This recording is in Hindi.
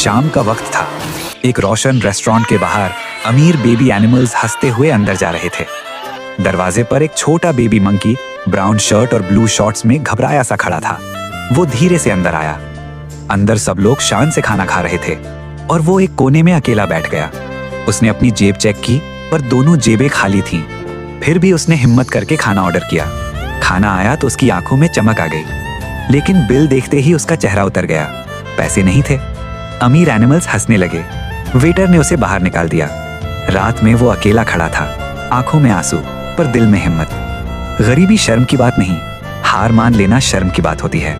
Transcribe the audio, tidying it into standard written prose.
शाम का वक्त था। एक रोशन रेस्टोरेंट के बाहर अमीर बेबी एनिमल्स हंसते हुए अंदर जा रहे थे। दरवाजे पर एक छोटा बेबी मंकी ब्राउन शर्ट और ब्लू शॉर्ट्स में घबराया सा खड़ा था। वो धीरे से अंदर आया। अंदर सब लोग शान से खाना खा रहे थे और वो एक कोने में अकेला बैठ गया। उसने अपनी जेब चेक की पर दोनों जेबें खाली थीं। फिर भी उसने हिम्मत करके खाना ऑर्डर किया। खाना आया तो उसकी आंखों में चमक आ गई, लेकिन बिल देखते ही उसका चेहरा उतर गया। पैसे नहीं थे। अमीर एनिमल्स हंसने लगे। वेटर ने उसे बाहर निकाल दिया। रात में वो अकेला खड़ा था, आंखों में आंसू पर दिल में हिम्मत। गरीबी शर्म की बात नहीं, हार मान लेना शर्म की बात होती है।